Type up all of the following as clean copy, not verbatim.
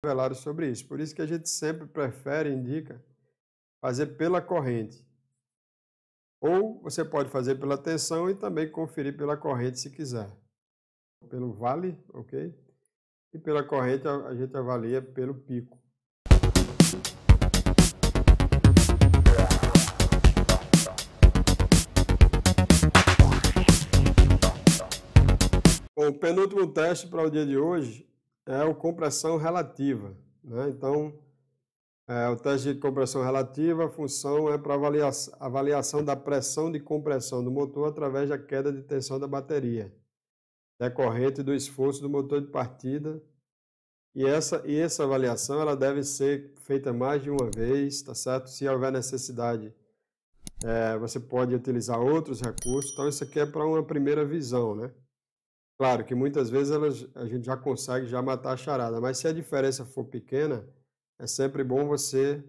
revelaram sobre isso. Por isso que a gente sempre prefere, indica, fazer pela corrente. Ou você pode fazer pela tensão e também conferir pela corrente se quiser. Pelo vale, ok? E pela corrente a gente avalia pelo pico. Bom, o penúltimo teste para o dia de hoje é o compressão relativa, né? Então, o teste de compressão relativa, a função é para avaliação da pressão de compressão do motor através da queda de tensão da bateria, decorrente do esforço do motor de partida. E essa avaliação ela deve ser feita mais de uma vez, tá certo? Se houver necessidade, você pode utilizar outros recursos. Então, isso aqui é para uma primeira visão, né? Claro que muitas vezes a gente já consegue já matar a charada, mas se a diferença for pequena, é sempre bom você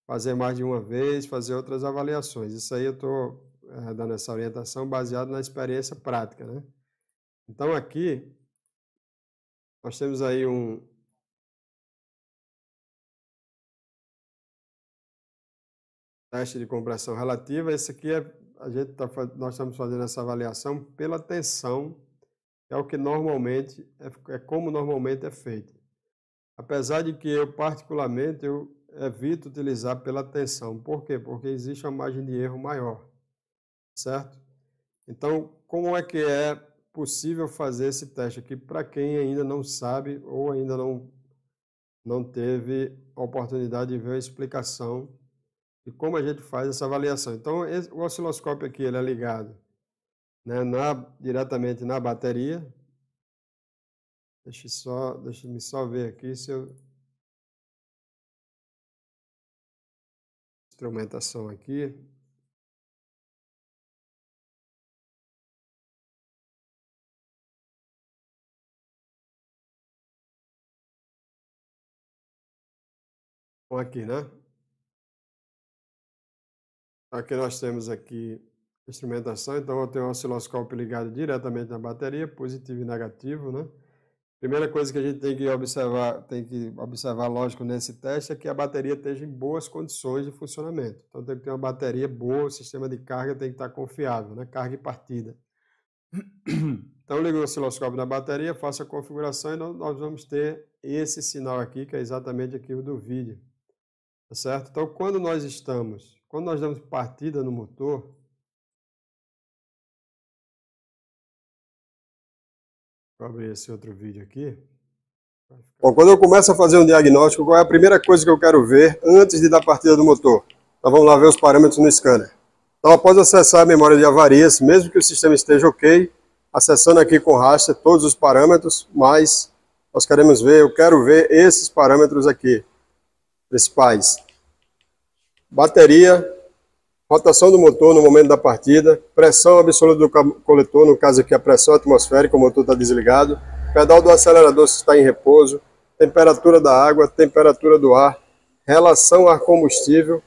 fazer mais de uma vez, fazer outras avaliações. Isso aí eu estou dando essa orientação baseado na experiência prática, né? Então aqui nós temos aí um teste de compressão relativa. Esse aqui nós estamos fazendo essa avaliação pela tensão, que é o que normalmente é como normalmente é feito. Apesar de que eu particularmente eu evito utilizar pela tensão. Por quê? Porque existe uma margem de erro maior, certo? Então, como é que é possível fazer esse teste aqui para quem ainda não sabe ou ainda não teve a oportunidade de ver a explicação de como a gente faz essa avaliação? Então, o osciloscópio aqui ele é ligado, né, diretamente na bateria. Deixa-me só ver aqui se eu... Instrumentação aqui. Bom, aqui, né? Aqui nós temos aqui instrumentação, então eu tenho um osciloscópio ligado diretamente na bateria, positivo e negativo, né? Primeira coisa que a gente tem que observar, lógico, nesse teste é que a bateria esteja em boas condições de funcionamento. Então tem que ter uma bateria boa, o sistema de carga tem que estar confiável, né? Carga e partida. Então ligo o osciloscópio na bateria, faço a configuração e nós vamos ter esse sinal aqui, que é exatamente aqui o do vídeo. Tá certo? Então quando nós damos partida no motor, vou abrir esse outro vídeo aqui. Bom, quando eu começo a fazer um diagnóstico, qual é a primeira coisa que eu quero ver antes de dar partida do motor? Então vamos lá ver os parâmetros no scanner. Então após acessar a memória de avarias, mesmo que o sistema esteja ok, acessando aqui com raster todos os parâmetros, mas eu quero ver esses parâmetros aqui, principais. Bateria, rotação do motor no momento da partida, pressão absoluta do coletor, no caso aqui a pressão atmosférica, o motor está desligado, pedal do acelerador se está em repouso, temperatura da água, temperatura do ar, relação ar-combustível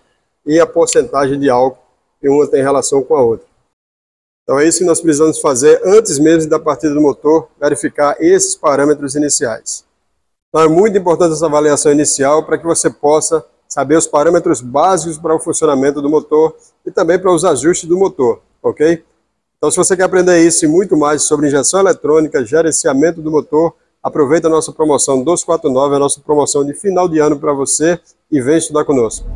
e a porcentagem de álcool, que uma tem relação com a outra. Então é isso que nós precisamos fazer antes mesmo da partida do motor, verificar esses parâmetros iniciais. Então é muito importante essa avaliação inicial para que você possa saber os parâmetros básicos para o funcionamento do motor e também para os ajustes do motor, ok? Então se você quer aprender isso e muito mais sobre injeção eletrônica, gerenciamento do motor, aproveita a nossa promoção 249, a nossa promoção de final de ano para você e vem estudar conosco.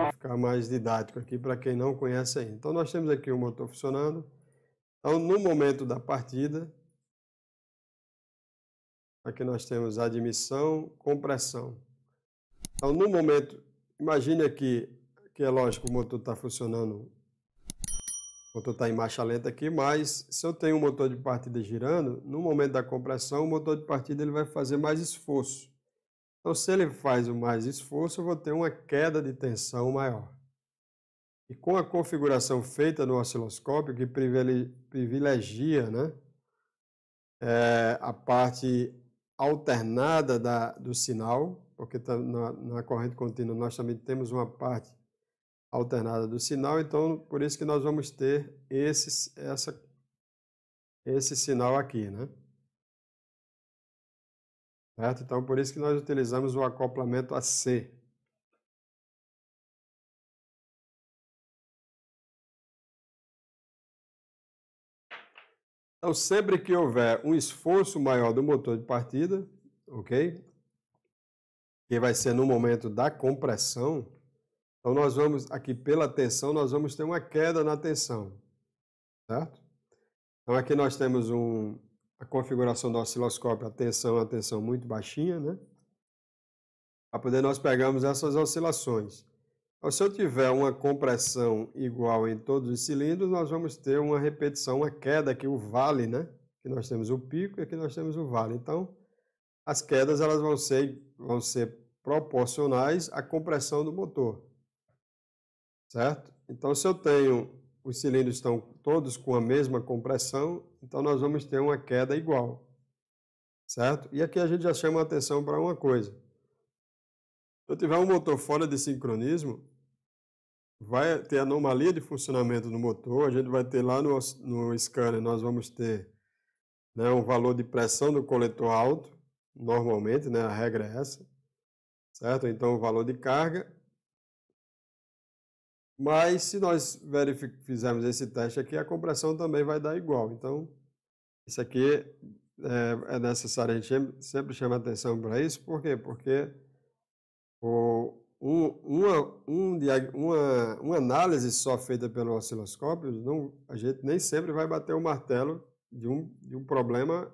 Vou ficar mais didático aqui para quem não conhece ainda. Então nós temos aqui o motor funcionando. Então no momento da partida, aqui nós temos admissão, compressão. Então no momento, imagine aqui que é lógico, o motor está funcionando, o motor está em marcha lenta aqui, mas se eu tenho um motor de partida girando, no momento da compressão, o motor de partida ele vai fazer mais esforço. Então, se ele faz o mais esforço, eu vou ter uma queda de tensão maior. E com a configuração feita no osciloscópio, que privilegia, né, a parte alternada do sinal, porque na corrente contínua nós também temos uma parte alternada do sinal, então por isso que nós vamos ter esse sinal aqui, né? certo? Então, por isso que nós utilizamos o acoplamento AC. Então, sempre que houver um esforço maior do motor de partida, ok? Que vai ser no momento da compressão, então nós vamos, aqui pela tensão, nós vamos ter uma queda na tensão, certo? Então aqui nós temos a configuração do osciloscópio, a tensão é uma tensão muito baixinha, né? Para poder nós pegarmos essas oscilações. Então, se eu tiver uma compressão igual em todos os cilindros, nós vamos ter uma repetição, uma queda aqui, o vale, né? Aqui nós temos o pico e aqui nós temos o vale. Então, as quedas elas vão ser proporcionais à compressão do motor, certo? Então, se eu tenho, os cilindros estão todos com a mesma compressão, então nós vamos ter uma queda igual, certo? E aqui a gente já chama a atenção para uma coisa. Se eu tiver um motor fora de sincronismo, vai ter anomalia de funcionamento no motor, a gente vai ter lá no scanner, nós vamos ter, né, um valor de pressão do coletor alto, normalmente, né, a regra é essa, certo? Então, o valor de carga. Mas, se nós fizermos esse teste aqui, a compressão também vai dar igual. Então, isso aqui é necessário, a gente sempre chama atenção para isso. Por quê? Porque uma análise só feita pelo osciloscópio, a gente nem sempre vai bater o martelo de um problema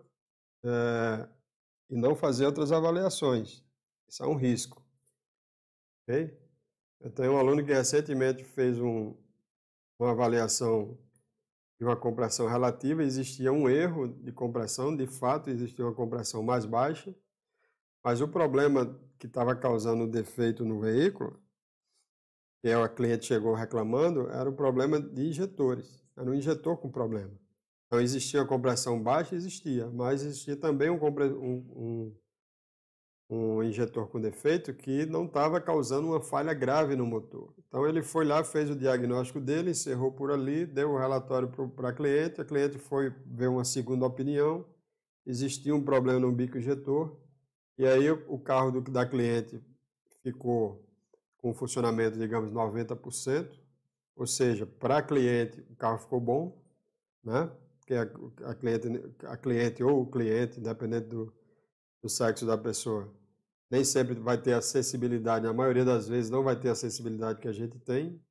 e não fazer outras avaliações. Isso é um risco. Ok? Eu tenho um aluno que recentemente fez uma avaliação de uma compressão relativa, existia um erro de compressão, de fato existia uma compressão mais baixa, mas o problema que estava causando o defeito no veículo, que a cliente chegou reclamando, era o problema de injetores, era um injetor com problema. Então existia uma compressão baixa, mas existia também um injetor com defeito que não estava causando uma falha grave no motor. Então ele foi lá, fez o diagnóstico dele, encerrou por ali, deu o relatório para a cliente foi ver uma segunda opinião, existia um problema no bico injetor, e aí o carro da cliente ficou com funcionamento, digamos, 90%, ou seja, para a cliente o carro ficou bom, né? Porque a cliente ou o cliente, independente do sexo da pessoa, nem sempre vai ter acessibilidade, na maioria das vezes não vai ter a acessibilidade que a gente tem.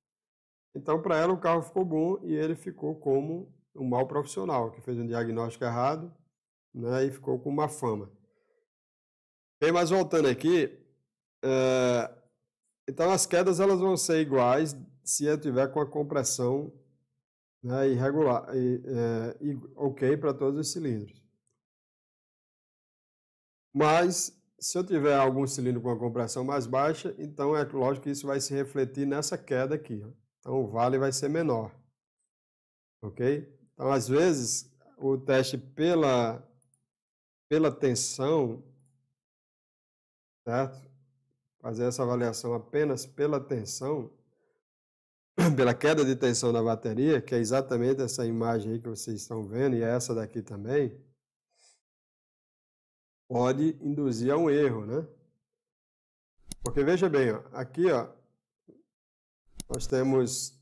Então, para ela, o carro ficou bom e ele ficou como um mau profissional, que fez um diagnóstico errado, né, e ficou com uma fama. Bem, mas voltando aqui, então as quedas elas vão ser iguais se eu tiver com a compressão, né, irregular, ok para todos os cilindros. Mas, se eu tiver algum cilindro com a compressão mais baixa, então é lógico que isso vai se refletir nessa queda aqui. Ó. Então, o vale vai ser menor. Ok? Então, às vezes, o teste pela tensão, certo? Fazer essa avaliação apenas pela tensão, pela queda de tensão da bateria, que é exatamente essa imagem aí que vocês estão vendo, e essa daqui também, pode induzir a um erro, né? Porque veja bem, ó, aqui ó, nós temos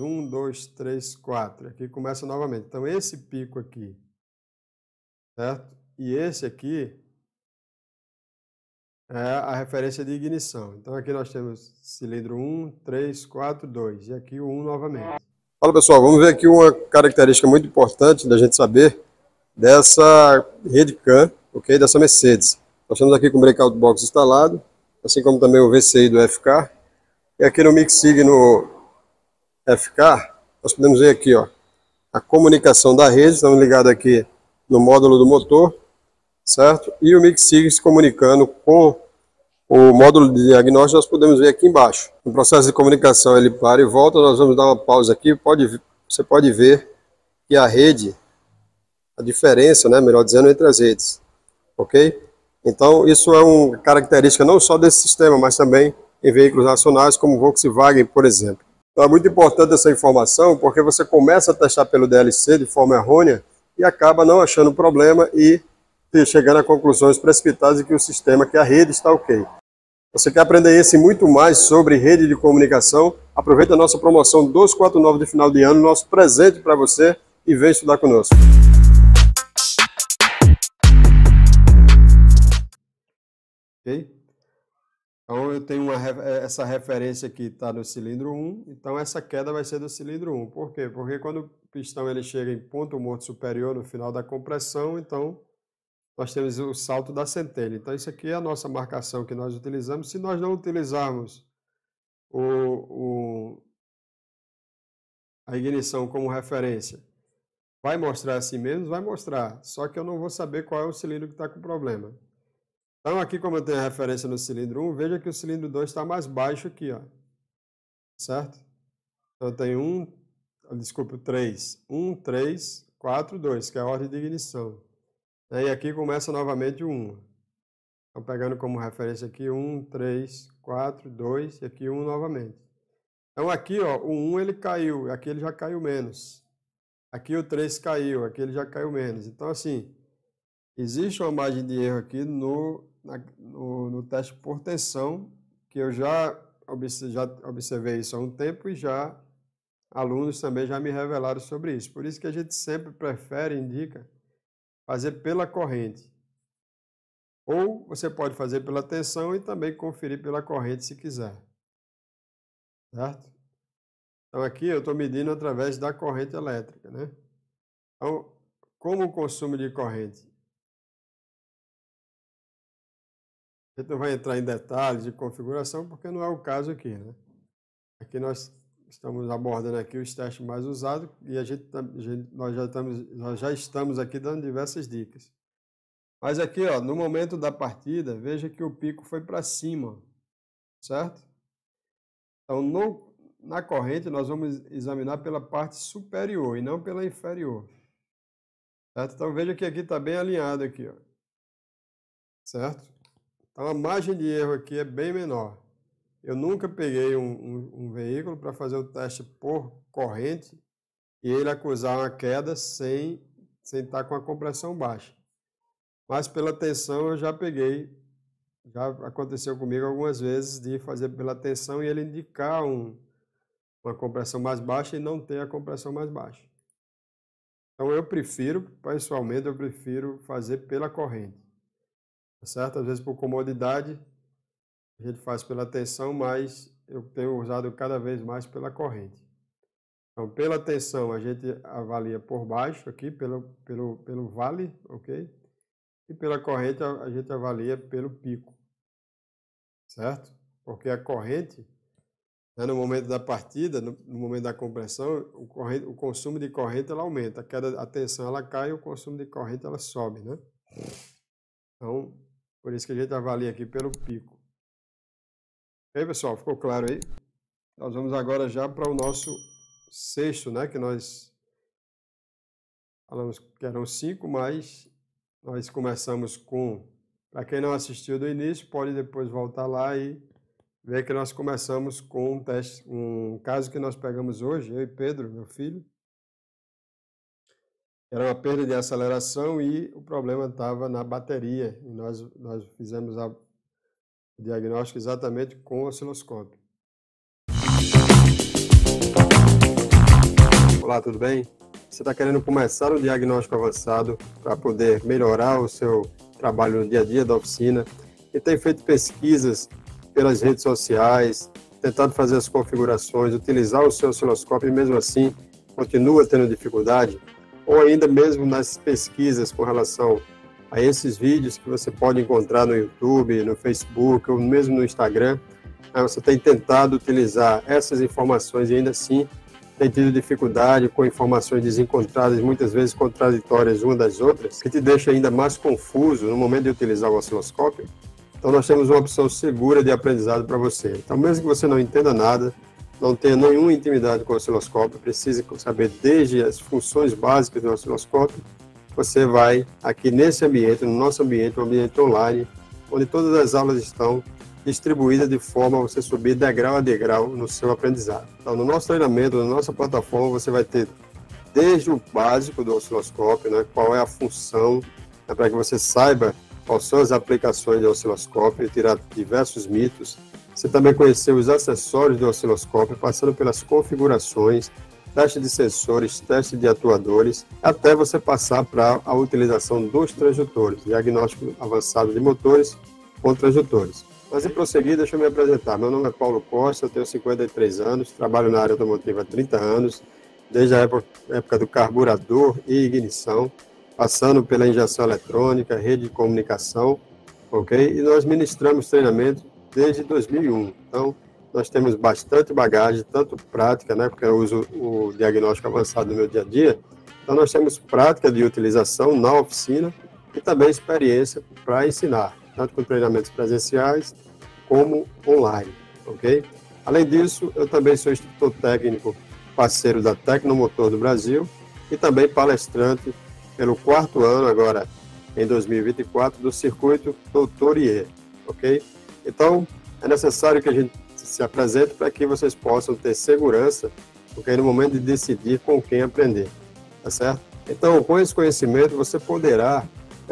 1, 2, 3, 4. Aqui começa novamente. Então esse pico aqui, certo? E esse aqui é a referência de ignição. Então aqui nós temos cilindro 1, 3, 4, 2. E aqui o 1 novamente. Fala pessoal, vamos ver aqui uma característica muito importante da gente saber dessa rede CAN, ok? Dessa Mercedes. Nós estamos aqui com o Breakout Box instalado, assim como também o VCI do FK. E aqui no MixSig no FK, nós podemos ver aqui, ó, a comunicação da rede, estamos ligados aqui no módulo do motor, certo? E o MixSig se comunicando com o módulo de diagnóstico, nós podemos ver aqui embaixo. No processo de comunicação ele para e volta, nós vamos dar uma pausa aqui, você pode ver que a rede, a diferença, né, melhor dizendo, entre as redes, ok? Então isso é uma característica não só desse sistema, mas também em veículos nacionais como Volkswagen, por exemplo. Então é muito importante essa informação, porque você começa a testar pelo DLC de forma errônea e acaba não achando problema e chegando a conclusões precipitadas de que o sistema, que a rede está ok. Você quer aprender esse e muito mais sobre rede de comunicação? Aproveita a nossa promoção 249 de final de ano, nosso presente para você, e vem estudar conosco. Ok? Então eu tenho essa referência aqui está no cilindro 1, então essa queda vai ser do cilindro 1. Por quê? Porque quando o pistão ele chega em ponto morto superior no final da compressão, então nós temos o salto da centelha. Então isso aqui é a nossa marcação que nós utilizamos. Se nós não utilizarmos a ignição como referência, vai mostrar assim mesmo? Vai mostrar, só que eu não vou saber qual é o cilindro que está com problema. Então aqui, como eu tenho a referência no cilindro 1, veja que o cilindro 2 está mais baixo aqui, ó. Certo? Então eu tenho 3. 1, 3, 4, 2, que é a ordem de ignição. E aqui começa novamente o 1. Então pegando como referência aqui 1, 3, 4, 2 e aqui 1 novamente. Então aqui, ó, o 1 ele caiu, aqui ele já caiu menos. Aqui o 3 caiu, aqui ele já caiu menos. Então assim, existe uma margem de erro aqui no teste por tensão, que eu já observei isso há um tempo e alunos também já me revelaram sobre isso. Por isso que a gente sempre prefere, indica, fazer pela corrente. Ou você pode fazer pela tensão e também conferir pela corrente se quiser. Certo? Então aqui eu estou medindo através da corrente elétrica, né? Então, como o consumo de corrente? A gente não vai entrar em detalhes de configuração, porque não é o caso aqui, né? Aqui nós estamos abordando aqui os testes mais usados e nós já estamos aqui dando diversas dicas. Mas aqui, ó, no momento da partida, veja que o pico foi para cima, certo? Então, na corrente, nós vamos examinar pela parte superior e não pela inferior. Certo? Então, veja que aqui está bem alinhado aqui, ó. Certo? Então, a margem de erro aqui é bem menor. Eu nunca peguei um veículo para fazer o teste por corrente e ele acusar uma queda sem estar com a compressão baixa. Mas pela tensão eu já peguei, já aconteceu comigo algumas vezes de fazer pela tensão e ele indicar uma compressão mais baixa e não ter a compressão mais baixa. Então pessoalmente, eu prefiro fazer pela corrente. Certo? Às vezes por comodidade a gente faz pela tensão, mas eu tenho usado cada vez mais pela corrente. Então, pela tensão a gente avalia por baixo aqui, pelo vale, ok? E pela corrente a gente avalia pelo pico, certo? Porque a corrente, né, no momento da partida, no momento da compressão, o consumo de corrente ela aumenta, a tensão ela cai e o consumo de corrente ela sobe, né? Então, por isso que a gente avalia aqui pelo pico. E aí, pessoal, ficou claro aí? Nós vamos agora já para o nosso sexto, né? Que nós falamos que eram 5, mas nós começamos com... Para quem não assistiu do início, pode depois voltar lá e ver que nós começamos com um caso que nós pegamos hoje, eu e Pedro, meu filho. Era uma perda de aceleração e o problema estava na bateria. E nós fizemos o diagnóstico exatamente com o osciloscópio. Olá, tudo bem? Você está querendo começar um diagnóstico avançado para poder melhorar o seu trabalho no dia a dia da oficina e tem feito pesquisas pelas redes sociais, tentado fazer as configurações, utilizar o seu osciloscópio e mesmo assim continua tendo dificuldade? Ou ainda mesmo nas pesquisas com relação a esses vídeos que você pode encontrar no YouTube, no Facebook ou mesmo no Instagram, você tem tentado utilizar essas informações e ainda assim tem tido dificuldade com informações desencontradas, muitas vezes contraditórias umas das outras, que te deixa ainda mais confuso no momento de utilizar o osciloscópio? Então nós temos uma opção segura de aprendizado para você. Então mesmo que você não entenda nada, não tenha nenhuma intimidade com o osciloscópio, precise saber desde as funções básicas do osciloscópio, você vai aqui nesse ambiente, no nosso ambiente, um ambiente online, onde todas as aulas estão distribuídas de forma a você subir degrau a degrau no seu aprendizado. Então, no nosso treinamento, na nossa plataforma, você vai ter desde o básico do osciloscópio, né, qual é a função, para que você saiba quais são as aplicações do osciloscópio e tirar diversos mitos. Você também conhecer os acessórios do osciloscópio, passando pelas configurações, teste de sensores, teste de atuadores, até você passar para a utilização dos transdutores, diagnóstico avançado de motores com transdutores. Mas, em prosseguir, deixa eu me apresentar. Meu nome é Paulo Costa, eu tenho 53 anos, trabalho na área automotiva há 30 anos, desde a época do carburador e ignição, passando pela injeção eletrônica, rede de comunicação, ok? E nós ministramos treinamento desde 2001. Então, nós temos bastante bagagem, tanto prática, né, porque eu uso o diagnóstico avançado no meu dia a dia. Então, nós temos prática de utilização na oficina e também experiência para ensinar, tanto com treinamentos presenciais como online, ok? Além disso, eu também sou instrutor técnico parceiro da Tecnomotor do Brasil e também palestrante pelo 4º ano, agora em 2024, do circuito Doutor IE, ok? Então, é necessário que a gente se apresente para que vocês possam ter segurança, porque no momento de decidir com quem aprender, tá certo? Então, com esse conhecimento, você poderá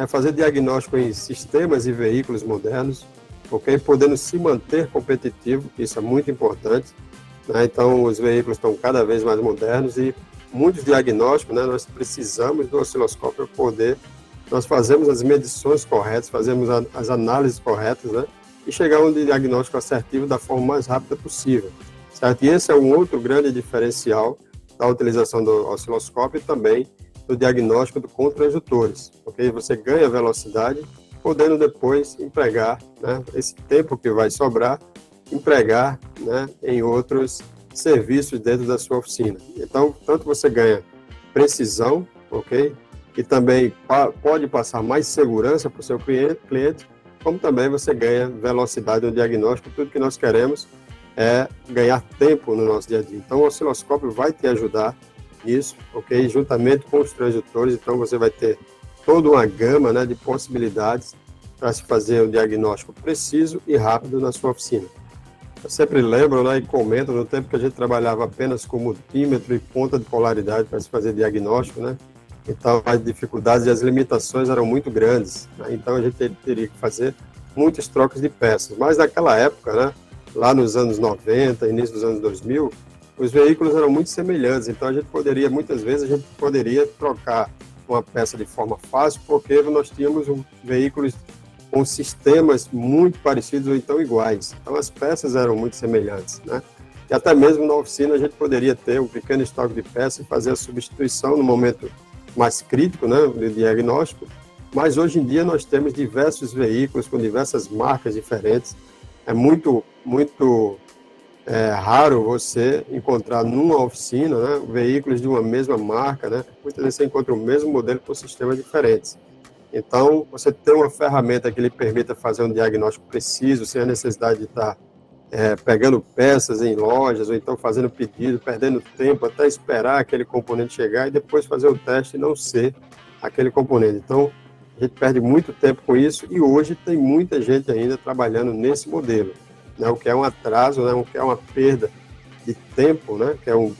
fazer diagnóstico em sistemas e veículos modernos, ok? Podendo se manter competitivo, isso é muito importante, né? Então, os veículos estão cada vez mais modernos e muitos diagnósticos, né, nós precisamos do osciloscópio para poder, nós fazemos as medições corretas, fazemos as análises corretas, né, e chegar a um diagnóstico assertivo da forma mais rápida possível, certo? E esse é um outro grande diferencial da utilização do osciloscópio e também do diagnóstico com transdutores, ok? Você ganha velocidade, podendo depois empregar, né, esse tempo que vai sobrar, empregar, né, em outros serviços dentro da sua oficina. Então, tanto você ganha precisão, ok? E também pode passar mais segurança para o seu cliente, como também você ganha velocidade no diagnóstico. Tudo que nós queremos é ganhar tempo no nosso dia a dia. Então, o osciloscópio vai te ajudar nisso, ok? Juntamente com os transdutores, então você vai ter toda uma gama, né, de possibilidades para se fazer um diagnóstico preciso e rápido na sua oficina. Eu sempre lembro, né, e comento no tempo que a gente trabalhava apenas com multímetro e ponta de polaridade para se fazer diagnóstico, né? Então, as dificuldades e as limitações eram muito grandes, né? Então, a gente teria que fazer muitas trocas de peças. Mas naquela época, né, lá nos anos 90, início dos anos 2000, os veículos eram muito semelhantes. Então, muitas vezes, a gente poderia trocar uma peça de forma fácil, porque nós tínhamos veículos com sistemas muito parecidos ou então iguais. Então, as peças eram muito semelhantes, né? E até mesmo na oficina a gente poderia ter um pequeno estoque de peças e fazer a substituição no momento mais crítico, né, de diagnóstico. Mas hoje em dia nós temos diversos veículos com diversas marcas diferentes. É muito raro você encontrar numa oficina, né, veículos de uma mesma marca, né? Muitas vezes você encontra o mesmo modelo com sistemas diferentes. Então, você tem uma ferramenta que lhe permita fazer um diagnóstico preciso, sem a necessidade de estar pegando peças em lojas, ou então fazendo pedido, perdendo tempo até esperar aquele componente chegar e depois fazer o teste e não ser aquele componente. Então, a gente perde muito tempo com isso e hoje tem muita gente ainda trabalhando nesse modelo, né? O que é um atraso, né? O que é uma perda de tempo, né? Que é um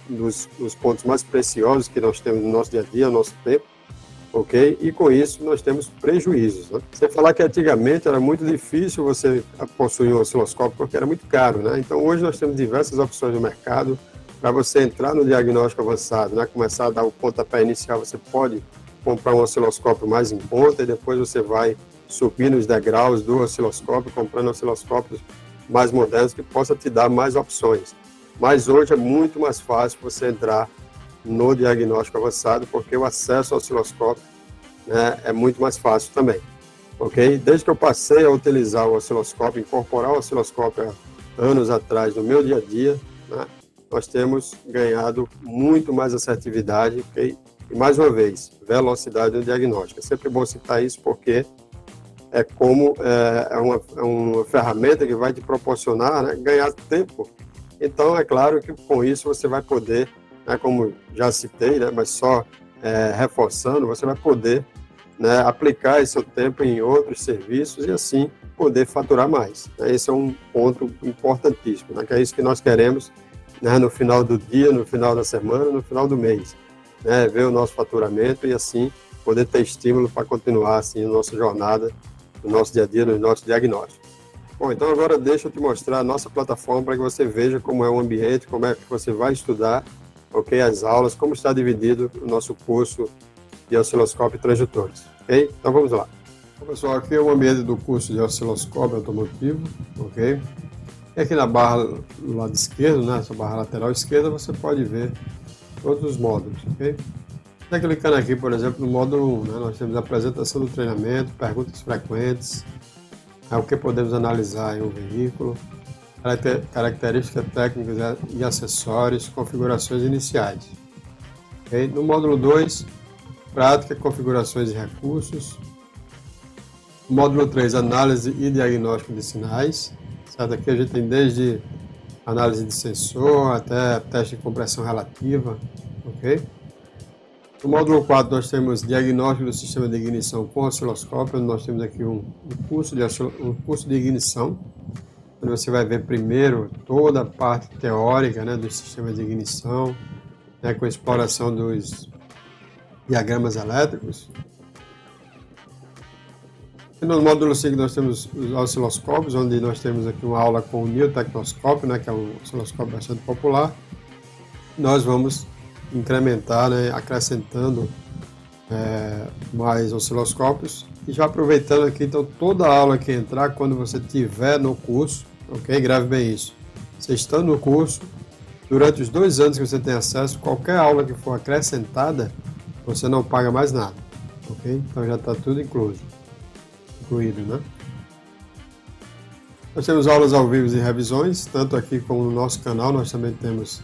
dos pontos mais preciosos que nós temos no nosso dia a dia, o nosso tempo. Ok? E com isso nós temos prejuízos, né? Você falar que antigamente era muito difícil você possuir um osciloscópio porque era muito caro, né? Então hoje nós temos diversas opções no mercado para você entrar no diagnóstico avançado, né? Começar a dar o pontapé inicial, você pode comprar um osciloscópio mais em conta e depois você vai subir nos degraus do osciloscópio, comprando osciloscópios mais modernos que possa te dar mais opções. Mas hoje é muito mais fácil você entrar no diagnóstico avançado, porque o acesso ao osciloscópio, né, é muito mais fácil também, ok? Desde que eu passei a utilizar o osciloscópio, incorporar o osciloscópio há anos atrás no meu dia a dia, né, nós temos ganhado muito mais assertividade, ok? E mais uma vez, velocidade no diagnóstico. É sempre bom citar isso porque é uma ferramenta que vai te proporcionar, né, ganhar tempo. Então, é claro que com isso você vai poder, como já citei, né, mas só reforçando, você vai poder, né, aplicar esse seu tempo em outros serviços e assim poder faturar mais. Esse é um ponto importantíssimo, né, que é isso que nós queremos, né, no final do dia, no final da semana, no final do mês, né, ver o nosso faturamento e assim poder ter estímulo para continuar assim a nossa jornada, no nosso dia a dia, no nosso diagnóstico. Bom, então agora deixa eu te mostrar a nossa plataforma para que você veja como é o ambiente, como é que você vai estudar, ok? As aulas, como está dividido o nosso curso de osciloscópio e transdutores, ok? Então vamos lá. Então, pessoal, aqui é o ambiente do curso de osciloscópio automotivo, ok? E aqui na barra do lado esquerdo, né, essa barra lateral esquerda, você pode ver todos os módulos, ok? Tá clicando aqui, por exemplo, no módulo 1, né, nós temos a apresentação do treinamento, perguntas frequentes, o que podemos analisar em um veículo, características técnicas e acessórios, configurações iniciais. Okay? No módulo 2, prática, configurações e recursos. No módulo 3, análise e diagnóstico de sinais. Certo? Aqui a gente tem desde análise de sensor até teste de compressão relativa. Okay? No módulo 4, nós temos diagnóstico do sistema de ignição com osciloscópio. Nós temos aqui um curso de ignição, onde você vai ver primeiro toda a parte teórica, né, do sistema de ignição, né, com a exploração dos diagramas elétricos. E no módulo 5 nós temos os osciloscópios, onde nós temos aqui uma aula com o neotecnoscópio, né, que é um osciloscópio bastante popular. Nós vamos incrementar, né, acrescentando mais osciloscópios. E já aproveitando aqui, então toda a aula que entrar, quando você estiver no curso, ok? Grave bem isso. Você estando no curso, durante os 2 anos que você tem acesso, qualquer aula que for acrescentada, você não paga mais nada, ok? Então já está tudo incluído, né? Nós temos aulas ao vivo e revisões, tanto aqui como no nosso canal, nós também temos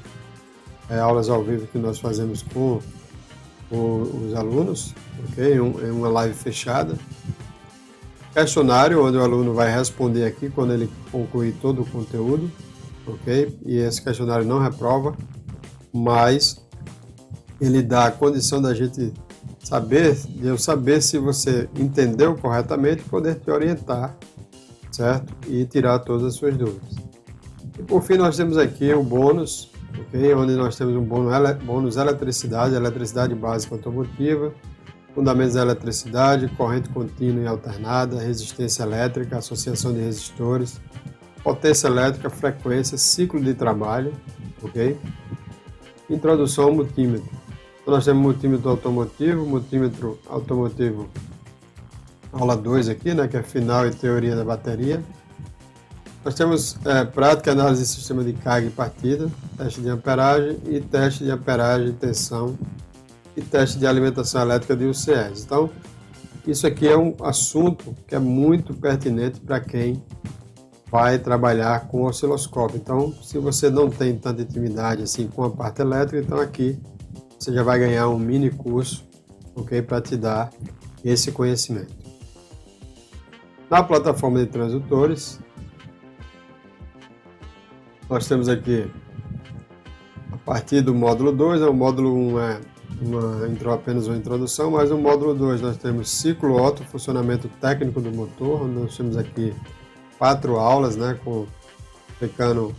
aulas ao vivo que nós fazemos com os alunos, ok? Em uma live fechada. Questionário, onde o aluno vai responder aqui quando ele concluir todo o conteúdo, ok? E esse questionário não reprova, mas ele dá a condição da gente de eu saber se você entendeu corretamente e poder te orientar, certo? E tirar todas as suas dúvidas. E por fim nós temos aqui o bônus, ok? Onde nós temos um bônus eletricidade básica automotiva, fundamentos da eletricidade, corrente contínua e alternada, resistência elétrica, associação de resistores, potência elétrica, frequência, ciclo de trabalho, ok? Introdução ao multímetro. Então, nós temos multímetro automotivo, aula 2 aqui, né, que é final e teoria da bateria. Nós temos prática, análise de sistema de carga e partida, teste de amperagem e teste de amperagem, tensão e teste de alimentação elétrica de UCS. Então, isso aqui é um assunto que é muito pertinente para quem vai trabalhar com osciloscópio. Então, se você não tem tanta intimidade assim com a parte elétrica, então aqui você já vai ganhar um mini curso, ok, para te dar esse conhecimento. Na plataforma de transdutores, nós temos aqui, a partir do módulo 2, o módulo 1 apenas uma introdução, mas no módulo 2 nós temos ciclo Otto, funcionamento técnico do motor, nós temos aqui 4 aulas, né, explicando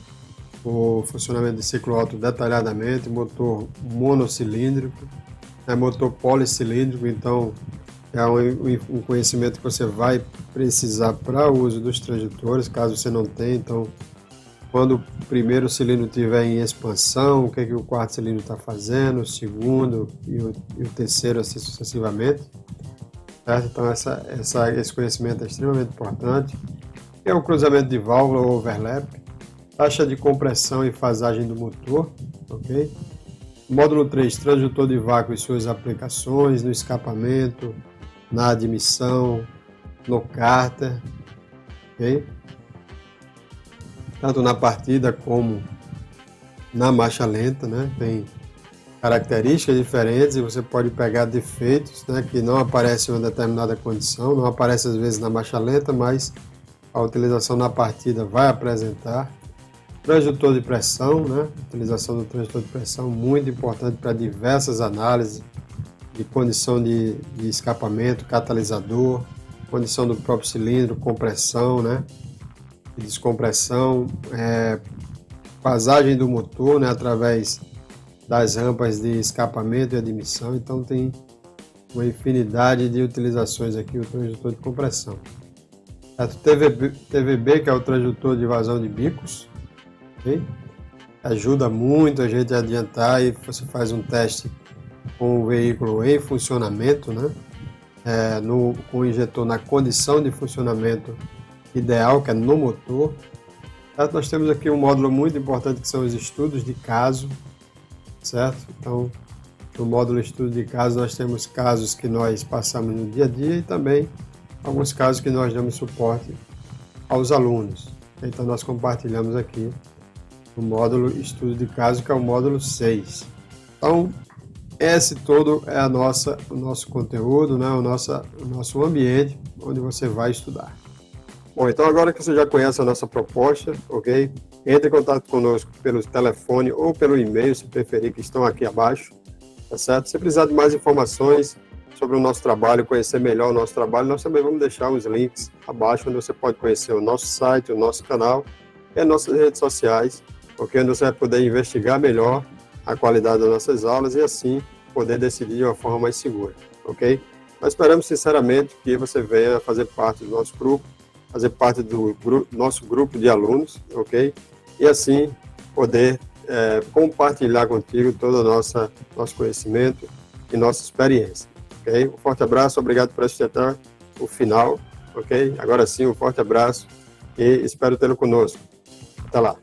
o funcionamento de ciclo Otto detalhadamente, motor monocilíndrico, motor policilíndrico, então é um conhecimento que você vai precisar para o uso dos transdutores, caso você não tenha. Então, quando o primeiro cilindro estiver em expansão, o que o quarto cilindro está fazendo, o segundo e o terceiro, assim sucessivamente. Certo? Então, esse conhecimento é extremamente importante. É o cruzamento de válvula ou overlap, taxa de compressão e fasagem do motor, ok? Módulo 3, transdutor de vácuo e suas aplicações no escapamento, na admissão, no cárter, ok? Tanto na partida como na marcha lenta, né? Tem características diferentes e você pode pegar defeitos, né, que não aparecem em uma determinada condição, não aparece às vezes na marcha lenta, mas a utilização na partida vai apresentar. Transdutor de pressão, né? Utilização do transdutor de pressão, muito importante para diversas análises de condição de escapamento, catalisador, condição do próprio cilindro, compressão, né? E descompressão, vazagem do motor, né? Através das rampas de escapamento e admissão. Então tem uma infinidade de utilizações aqui, o transdutor de compressão. Certo? TVB, que é o transdutor de vazão de bicos, okay? Ajuda muito a gente a adiantar e você faz um teste com o veículo em funcionamento, né? Com o injetor na condição de funcionamento ideal, que é no motor. Certo? Nós temos aqui um módulo muito importante que são os estudos de caso, certo? Então, no módulo estudo de caso, nós temos casos que nós passamos no dia a dia e também alguns casos que nós damos suporte aos alunos. Então, nós compartilhamos aqui o módulo estudo de caso, que é o módulo 6. Então, esse todo é o nosso conteúdo, né? o nosso ambiente onde você vai estudar. Bom, então agora que você já conhece a nossa proposta, ok? Entre em contato conosco pelo telefone ou pelo e-mail, se preferir, que estão aqui abaixo, tá certo? Se precisar de mais informações sobre o nosso trabalho, conhecer melhor o nosso trabalho, nós também vamos deixar os links abaixo, onde você pode conhecer o nosso site, o nosso canal e as nossas redes sociais, ok? Onde você vai poder investigar melhor a qualidade das nossas aulas e assim poder decidir de uma forma mais segura, ok? Nós esperamos sinceramente que você venha fazer parte do nosso grupo, fazer parte do nosso grupo de alunos, ok? E assim poder compartilhar contigo todo o nosso conhecimento e nossa experiência, ok? Um forte abraço, obrigado por assistir até o final, ok? Agora sim, um forte abraço e espero tê-lo conosco. Até lá.